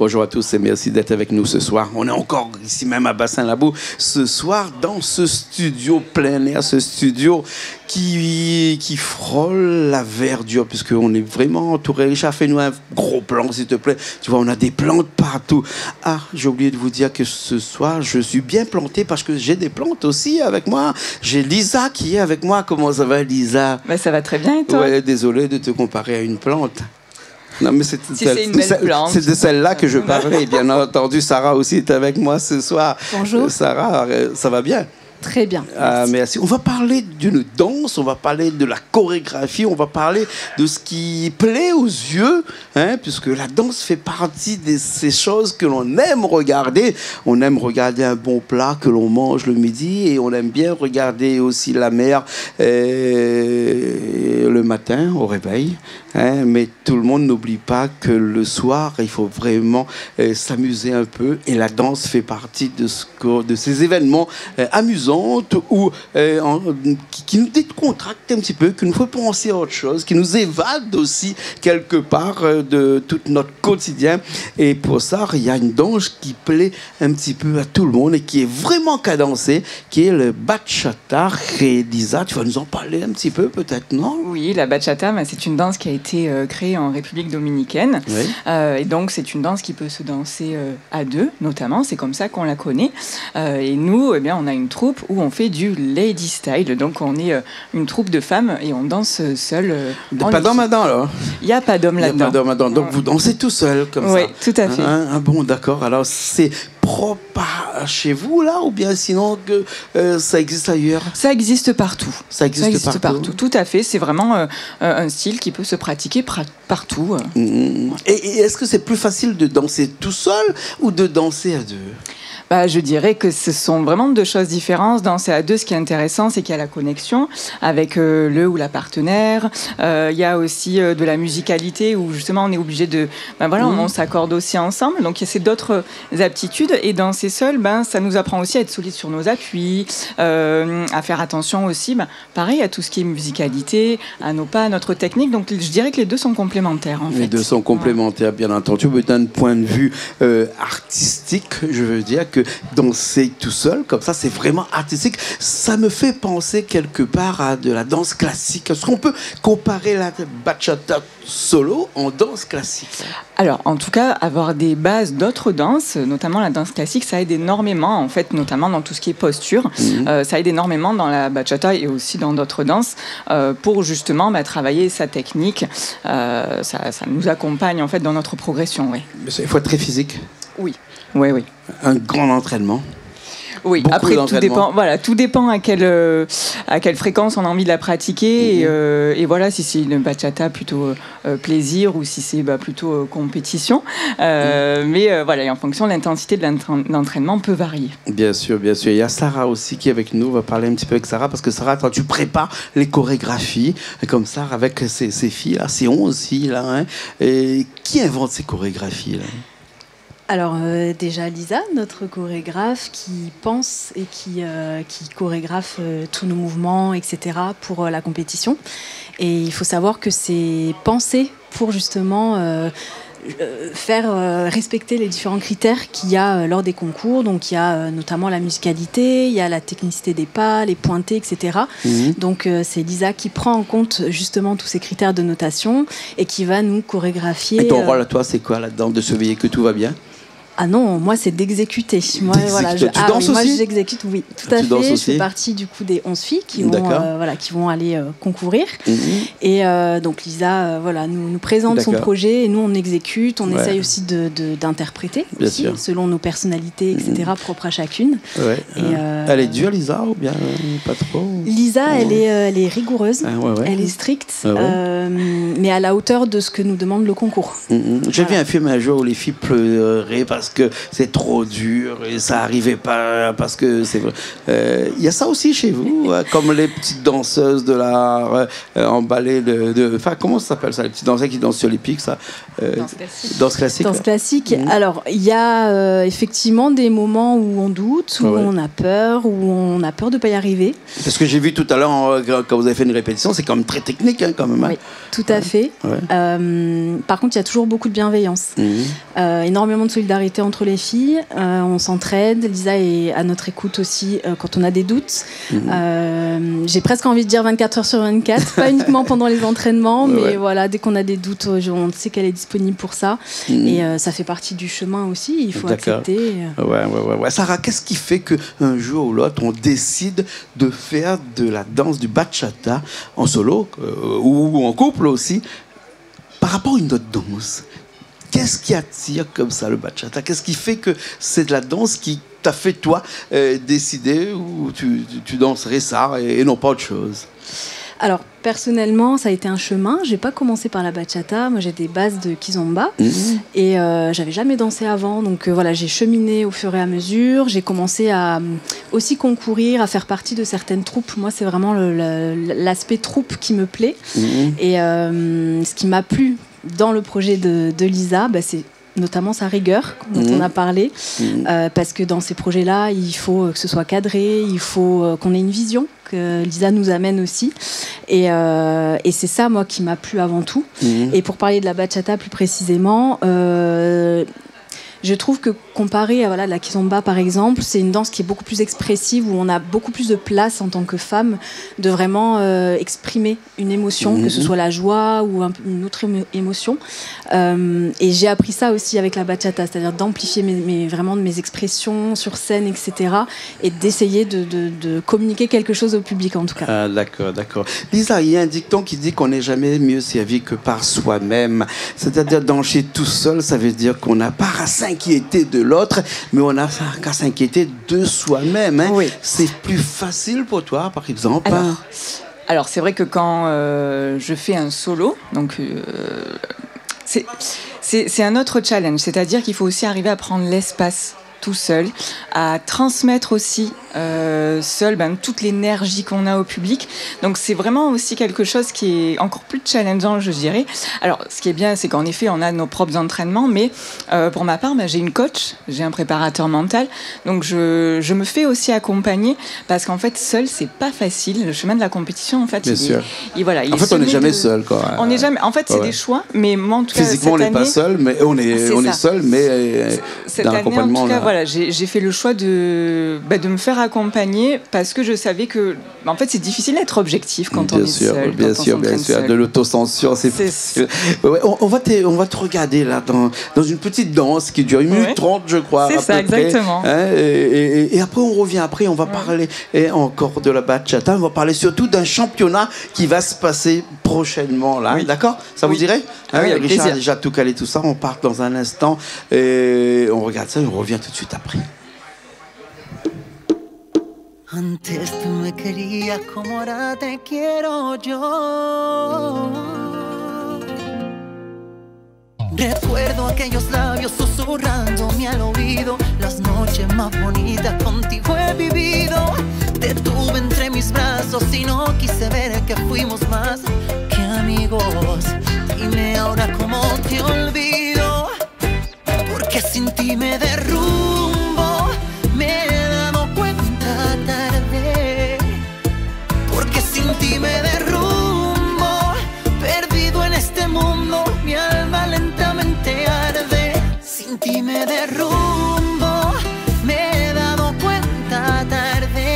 Bonjour à tous et merci d'être avec nous ce soir. On est encore ici même à Bassin-Labou ce soir dans ce studio plein air, ce studio qui frôle la verdure puisqu'on est vraiment entouré. Richard, fais-nous un gros plan s'il te plaît. Tu vois, on a des plantes partout. Ah, j'ai oublié de vous dire que ce soir, je suis bien planté parce que j'ai des plantes aussi avec moi. J'ai Lisa qui est avec moi. Comment ça va, Lisa? Ben, ça va très bien et toi? Ouais, désolé de te comparer à une plante. Non, mais c'est de celle-là que je parlais. Bien entendu, Sarah aussi est avec moi ce soir. Bonjour. Sarah, ça va bien? Très bien. Merci. On va parler d'une danse, on va parler de la chorégraphie, on va parler de ce qui plaît aux yeux, hein, puisque la danse fait partie de ces choses que l'on aime regarder. On aime regarder un bon plat que l'on mange le midi et on aime bien regarder aussi la mer le matin au réveil. Hein, mais tout le monde n'oublie pas que le soir, il faut vraiment s'amuser un peu et la danse fait partie de ces événements amusants ou qui nous décontractent un petit peu, qui nous fait penser à autre chose, qui nous évade aussi quelque part de tout notre quotidien. Et pour ça, il y a une danse qui plaît un petit peu à tout le monde et qui est vraiment cadencée, qui est le bachata. Et Lisa, tu vas nous en parler un petit peu peut-être, non? Oui, la bachata, c'est une danse qui a été créée en République dominicaine. Oui. Et donc, c'est une danse qui peut se danser à deux, notamment. C'est comme ça qu'on la connaît. Et nous, eh bien, on a une troupe où on fait du lady style. Donc, on est une troupe de femmes et on danse seul. Pas d'homme là-dedans, là? Il n'y a pas d'homme là-dedans. Il n'y a pas d'homme là-dedans. Donc, vous dansez tout seul, comme ça? Oui, tout à fait. Bon, d'accord. Alors, c'est propre à chez vous, là? Ou bien sinon que ça existe ailleurs? Ça existe partout. Ça existe partout? Tout à fait. C'est vraiment un style qui peut se pratiquer partout. Et est-ce que c'est plus facile de danser tout seul ou de danser à deux? Je dirais que ce sont vraiment deux choses différentes. Danser à deux, ce qui est intéressant, c'est qu'il y a la connexion avec le ou la partenaire. Il y a aussi de la musicalité où justement on est obligé de... on s'accorde aussi ensemble. Donc c'est d'autres aptitudes. Et danser seul, ça nous apprend aussi à être solide sur nos appuis, à faire attention aussi, pareil, à tout ce qui est musicalité, à nos pas, à notre technique. Donc je dirais que les deux sont complémentaires, en fait. Les deux sont complémentaires, bien entendu. Mais d'un point de vue artistique, je veux dire que danser tout seul, comme ça, c'est vraiment artistique. Ça me fait penser quelque part à de la danse classique. Est-ce qu'on peut comparer la bachata solo en danse classique? Alors, en tout cas, avoir des bases d'autres danses, notamment la danse classique, ça aide énormément, en fait, notamment dans tout ce qui est posture. Ça aide énormément dans la bachata et aussi dans d'autres danses pour justement travailler sa technique. Ça nous accompagne, en fait, dans notre progression, oui. Il faut être très physique. Oui. Un grand entraînement. Oui, beaucoup après tout dépend à quelle fréquence on a envie de la pratiquer et voilà, si c'est une bachata plutôt plaisir ou si c'est plutôt compétition. Mais en fonction de l'intensité de l'entraînement peut varier. Bien sûr. Il y a Sarah aussi qui est avec nous. On va parler un petit peu avec Sarah parce que Sarah, toi, tu prépares les chorégraphies comme ça avec ces filles là, ces 11 filles là. Hein, et qui invente ces chorégraphies là? Alors déjà Lisa, notre chorégraphe qui pense et qui chorégraphe tous nos mouvements, etc. pour la compétition. Et il faut savoir que c'est pensé pour justement faire respecter les différents critères qu'il y a lors des concours. Donc il y a notamment la musicalité, il y a la technicité des pas, les pointés, etc. Donc c'est Lisa qui prend en compte justement tous ces critères de notation et qui va nous chorégraphier. Et ton rôle à toi, c'est quoi là-dedans? De surveiller que tout va bien? Ah non, moi c'est d'exécuter. Tu danses aussi? Moi j'exécute, oui, tout à fait. Je fais partie du coup des 11 filles qui vont aller concourir. Et donc Lisa nous présente son projet et nous on exécute, on essaye aussi d'interpréter aussi, selon nos personnalités, etc. propres à chacune. Et elle est dure Lisa ou bien pas trop? Lisa, elle est rigoureuse, elle est stricte, mais à la hauteur de ce que nous demande le concours. J'ai vu un film un jour où les filles pleuraient parce parce que c'est trop dur et ça n'arrivait pas parce que c'est vrai. Il y a ça aussi chez vous, comme les petites danseuses de l'art en ballet enfin, comment ça s'appelle ça, les petites danseuses qui dansent sur les pics, ça danse classique. Danse classique. Alors, il y a effectivement des moments où on doute, où on a peur de ne pas y arriver. Parce que j'ai vu tout à l'heure, quand vous avez fait une répétition, c'est quand même très technique, quand même. Oui, tout à fait. Par contre, il y a toujours beaucoup de bienveillance. Énormément de solidarité entre les filles. On s'entraide. Lisa est à notre écoute aussi quand on a des doutes. J'ai presque envie de dire 24 heures sur 24, pas uniquement pendant les entraînements, mais voilà, dès qu'on a des doutes, on sait qu'elle est disponible pour ça. Et ça fait partie du chemin aussi. Il faut accepter. Ouais. Sarah, qu'est-ce qui fait qu'un jour ou l'autre, on décide de faire de la danse du bachata en solo ou en couple aussi, par rapport à une autre danse? Qu'est-ce qui attire comme ça le bachata? Qu'est-ce qui fait que c'est de la danse qui t'a fait, toi, décider où tu danserais ça et non pas autre chose? Alors, personnellement, ça a été un chemin. J'ai pas commencé par la bachata. Moi, j'ai des bases de kizomba et j'avais jamais dansé avant. Donc voilà, j'ai cheminé au fur et à mesure. J'ai commencé à aussi concourir, à faire partie de certaines troupes. Moi, c'est vraiment l'aspect troupe qui me plaît. Et ce qui m'a plu dans le projet de Lisa, c'est notamment sa rigueur dont on a parlé, parce que dans ces projets-là, il faut que ce soit cadré, il faut qu'on ait une vision, que Lisa nous amène aussi. Et c'est ça, moi, qui m'a plu avant tout. Et pour parler de la bachata plus précisément, je trouve que comparé à la kizomba, par exemple, c'est une danse qui est beaucoup plus expressive, où on a beaucoup plus de place en tant que femme de vraiment exprimer une émotion, que ce soit la joie ou une autre émotion. Et j'ai appris ça aussi avec la bachata, c'est-à-dire d'amplifier vraiment mes expressions sur scène, etc. Et d'essayer de communiquer quelque chose au public, en tout cas. Ah, d'accord. Lisa, il y a un dicton qui dit qu'on n'est jamais mieux servi que par soi-même. C'est-à-dire danser tout seul, ça veut dire qu'on n'a pas à s'inquiéter de l'autre, mais on a qu'à s'inquiéter de soi-même. Oui. C'est plus facile pour toi, par exemple? Alors c'est vrai que quand je fais un solo, donc c'est un autre challenge, c'est-à-dire qu'il faut aussi arriver à prendre l'espace tout seul, à transmettre aussi seul toute l'énergie qu'on a au public. Donc c'est vraiment aussi quelque chose qui est encore plus challengeant, je dirais. Alors ce qui est bien, c'est qu'en effet on a nos propres entraînements, mais pour ma part j'ai une coach, j'ai un préparateur mental, donc je me fais aussi accompagner, parce qu'en fait seul c'est pas facile. Le chemin de la compétition, en fait, bien sûr. En fait on n'est jamais seul, quoi. On n'est jamais, en fait c'est des choix, mais moi en tout cas physiquement on n'est pas seul, mais on est seul, mais cette année en tout cas voilà, j'ai fait le choix de me faire accompagner, parce que je savais que en fait c'est difficile d'être objectif quand on est seul. Bien sûr. De l'autocensure, c'est difficile. On va te regarder là dans une petite danse qui dure 1 minute 30, je crois. C'est ça, exactement. Et après on revient, on va parler encore de la bachata, on va parler surtout d'un championnat qui va se passer prochainement là. D'accord? Ça vous dirait? Richard a déjà tout calé, tout ça. On part dans un instant et on regarde ça et on revient tout de suite après. Antes tú me querías como ahora te quiero yo. Recuerdo aquellos labios susurrándome al oído. Las noches más bonitas contigo he vivido. Te tuve entre mis brazos y no quise ver que fuimos más que amigos. Dime ahora cómo te olvido, porque sin ti me derrumbo. Me sin ti me derrumbo, perdido en este mundo, mi alma lentamente arde. Sin ti me derrumbo, me he dado cuenta tarde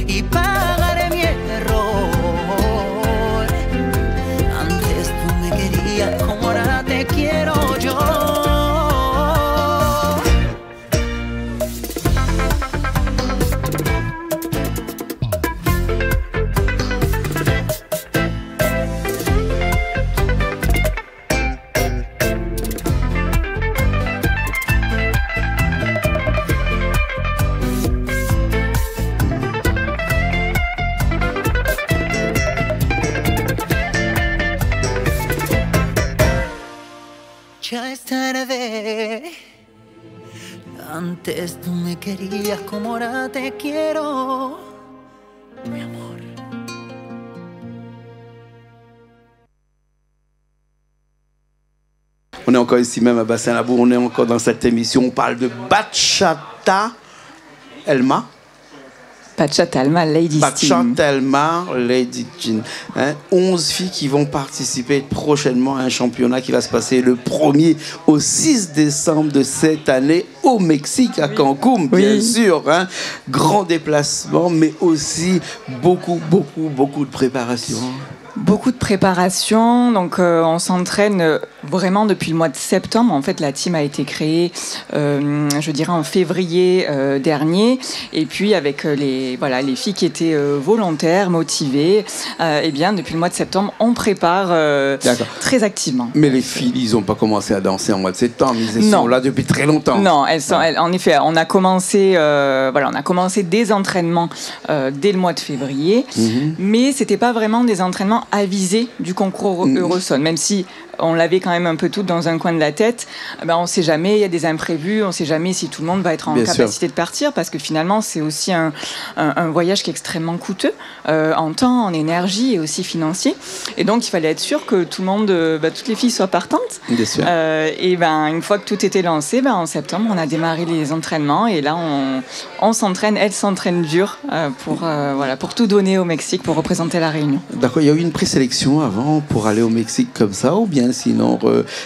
y pagaré mi error. Antes tú me querías como antes tú me querías como ahora te quiero, mi amor. On est encore ici même à Bassin-Labour, on est encore dans cette émission, on parle de Bachata Elma. Bachata Elma, Lady Jean. Bachata Elma, Lady Jean. 11 filles qui vont participer prochainement à un championnat qui va se passer le 1er au 6 décembre de cette année au Mexique, à Cancún, bien sûr. Grand déplacement, mais aussi beaucoup de préparation. Beaucoup de préparation, donc on s'entraîne vraiment depuis le mois de septembre. En fait, la team a été créée, je dirais, en février dernier. Et puis, avec les filles qui étaient volontaires, motivées, eh bien, depuis le mois de septembre, on prépare très activement. Mais les filles, ils n'ont pas commencé à danser en mois de septembre. Ils sont là depuis très longtemps. Non, en effet, on a commencé des entraînements dès le mois de février. Mais c'était pas vraiment des entraînements avisé du concours Eurosong, même si on l'avait quand même un peu tout dans un coin de la tête. On ne sait jamais, il y a des imprévus, on ne sait jamais si tout le monde va être en capacité de partir, parce que finalement c'est aussi un voyage qui est extrêmement coûteux en temps, en énergie et aussi financier. Et donc il fallait être sûr que tout le monde, toutes les filles soient partantes. Bien sûr. Et une fois que tout était lancé, en septembre on a démarré les entraînements et là on s'entraîne, elles s'entraînent dur pour tout donner au Mexique, pour représenter la Réunion. D'accord, il y a eu une présélection avant pour aller au Mexique comme ça, ou bien sinon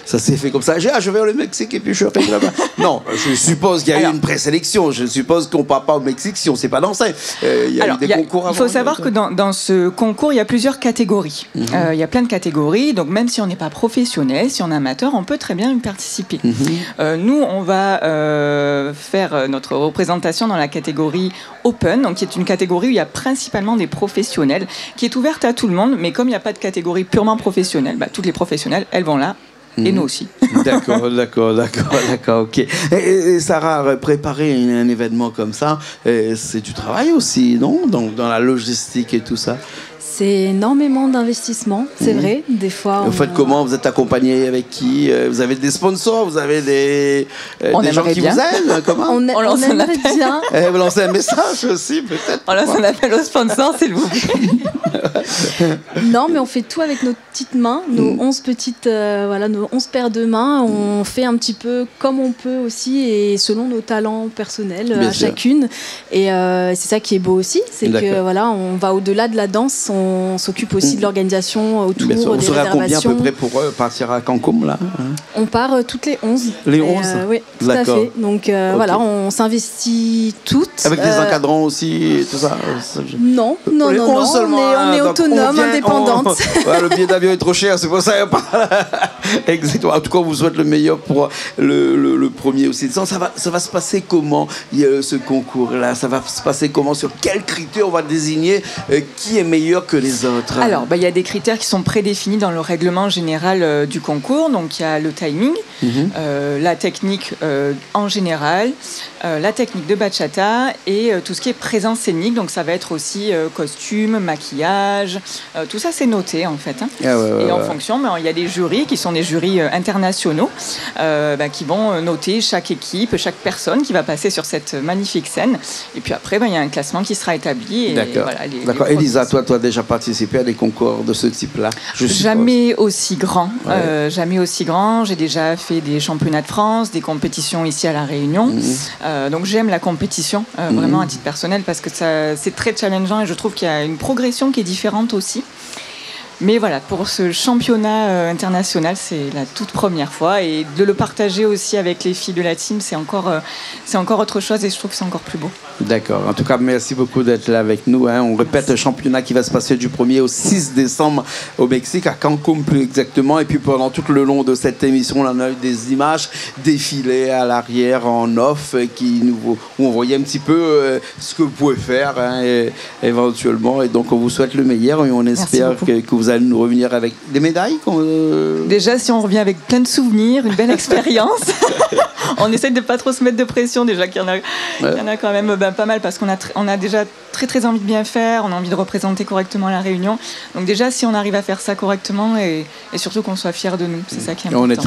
ça s'est fait comme ça, je vais au Mexique et puis je serai là-bas. Non, je suppose qu'il y a eu une présélection, je suppose qu'on ne part pas au Mexique si on ne sait pas danser. Il y a eu des concours avant. Il faut savoir que dans ce concours, il y a plusieurs catégories. Il y a plein de catégories, donc même si on n'est pas professionnel, si on est amateur, on peut très bien y participer. Nous, on va faire notre représentation dans la catégorie Open, donc qui est une catégorie où il y a principalement des professionnels, qui est ouverte à tout le monde, mais comme il n'y a pas de catégorie purement professionnelle, toutes les professionnelles, elles vont là. Et nous aussi. D'accord, ok. Et Sarah, préparer un événement comme ça, c'est du travail aussi, non? Donc, dans la logistique et tout ça. C'est énormément d'investissement, c'est vrai. Des fois. Vous faites comment? Vous êtes accompagné avec qui? Vous avez des sponsors? Vous avez des gens qui vous aident? Comment? On aimerait bien. Vous lancez un message aussi, peut-être? On lance un appel aux sponsors, s'il vous plaît. Non, mais on fait tout avec nos petites mains, nos 11 petites, nos 11 paires de mains. On fait un petit peu comme on peut aussi, et selon nos talents personnels à chacune. Et c'est ça qui est beau aussi, c'est que on va au-delà de la danse. On s'occupe aussi de l'organisation autour des réservations. Vous serez à combien à peu près pour partir à Cancún là? On part toutes les 11. Les 11 oui, tout à fait. Donc on s'investit toutes. Avec des encadrants aussi et tout ça? Non. On est autonome, indépendante. Le billet d'avion est trop cher, c'est pour ça. Exactement. En tout cas, on vous souhaite le meilleur pour le premier aussi. Ça va se passer comment, ce concours-là? Ça va se passer comment? Sur quels critères on va désigner qui est meilleur que les autres? Alors, il y a des critères qui sont prédéfinis dans le règlement général du concours. Donc, il y a le timing, la technique en général, la technique de bachata et tout ce qui est présence scénique. Donc, ça va être aussi costume, maquillage. Tout ça, c'est noté, en fait. Et en fonction, il y a des jurys qui sont des jurys internationaux qui vont noter chaque équipe, chaque personne qui va passer sur cette magnifique scène. Et puis après, il y a un classement qui sera établi. D'accord. Elisa, toi, tu as déjà participé à des concours de ce type-là? Jamais aussi grand. Jamais aussi grand. J'ai déjà fait des championnats de France, des compétitions ici à La Réunion. Donc j'aime la compétition, vraiment à titre personnel, parce que c'est très challengeant et je trouve qu'il y a une progression qui est différente aussi. Mais voilà, pour ce championnat international, c'est la toute première fois. Et de le partager aussi avec les filles de la team, c'est encore autre chose et je trouve que c'est encore plus beau. D'accord. En tout cas, merci beaucoup d'être là avec nous. On répète, le championnat qui va se passer du 1er au 6 décembre au Mexique, à Cancún plus exactement. Et puis pendant tout le long de cette émission, on a eu des images défilées à l'arrière en off où on voyait un petit peu ce que vous pouvez faire éventuellement. Et donc on vous souhaite le meilleur et on espère que vous allez nous revenir avec des médailles. Déjà, si on revient avec plein de souvenirs, une belle expérience. On essaie de ne pas trop se mettre de pression, déjà qu'il y en a quand même pas mal, parce qu'on a déjà très très envie de bien faire, on a envie de représenter correctement la Réunion. Donc déjà, si on arrive à faire ça correctement et surtout qu'on soit fiers de nous, c'est ça qui est important.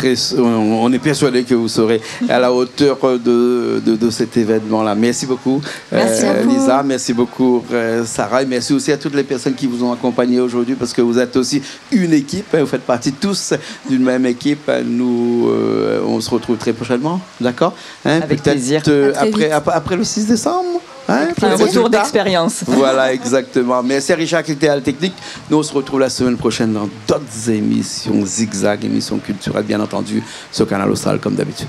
On est persuadé que vous serez à la hauteur de cet événement-là. Merci beaucoup, merci Lisa. Merci beaucoup, Sarah. Et merci aussi à toutes les personnes qui vous ont accompagné aujourd'hui, parce que vous êtes aussi une équipe. Vous faites partie tous d'une même équipe. Nous, on se retrouve très prochainement. D'accord, avec plaisir. Après le 6 décembre. Un retour d'expérience. Voilà, exactement. Merci à Richard qui était à la technique. Nous, on se retrouve la semaine prochaine dans d'autres émissions Zigzag, émissions culturelles, bien entendu, sur Canal Austral, comme d'habitude.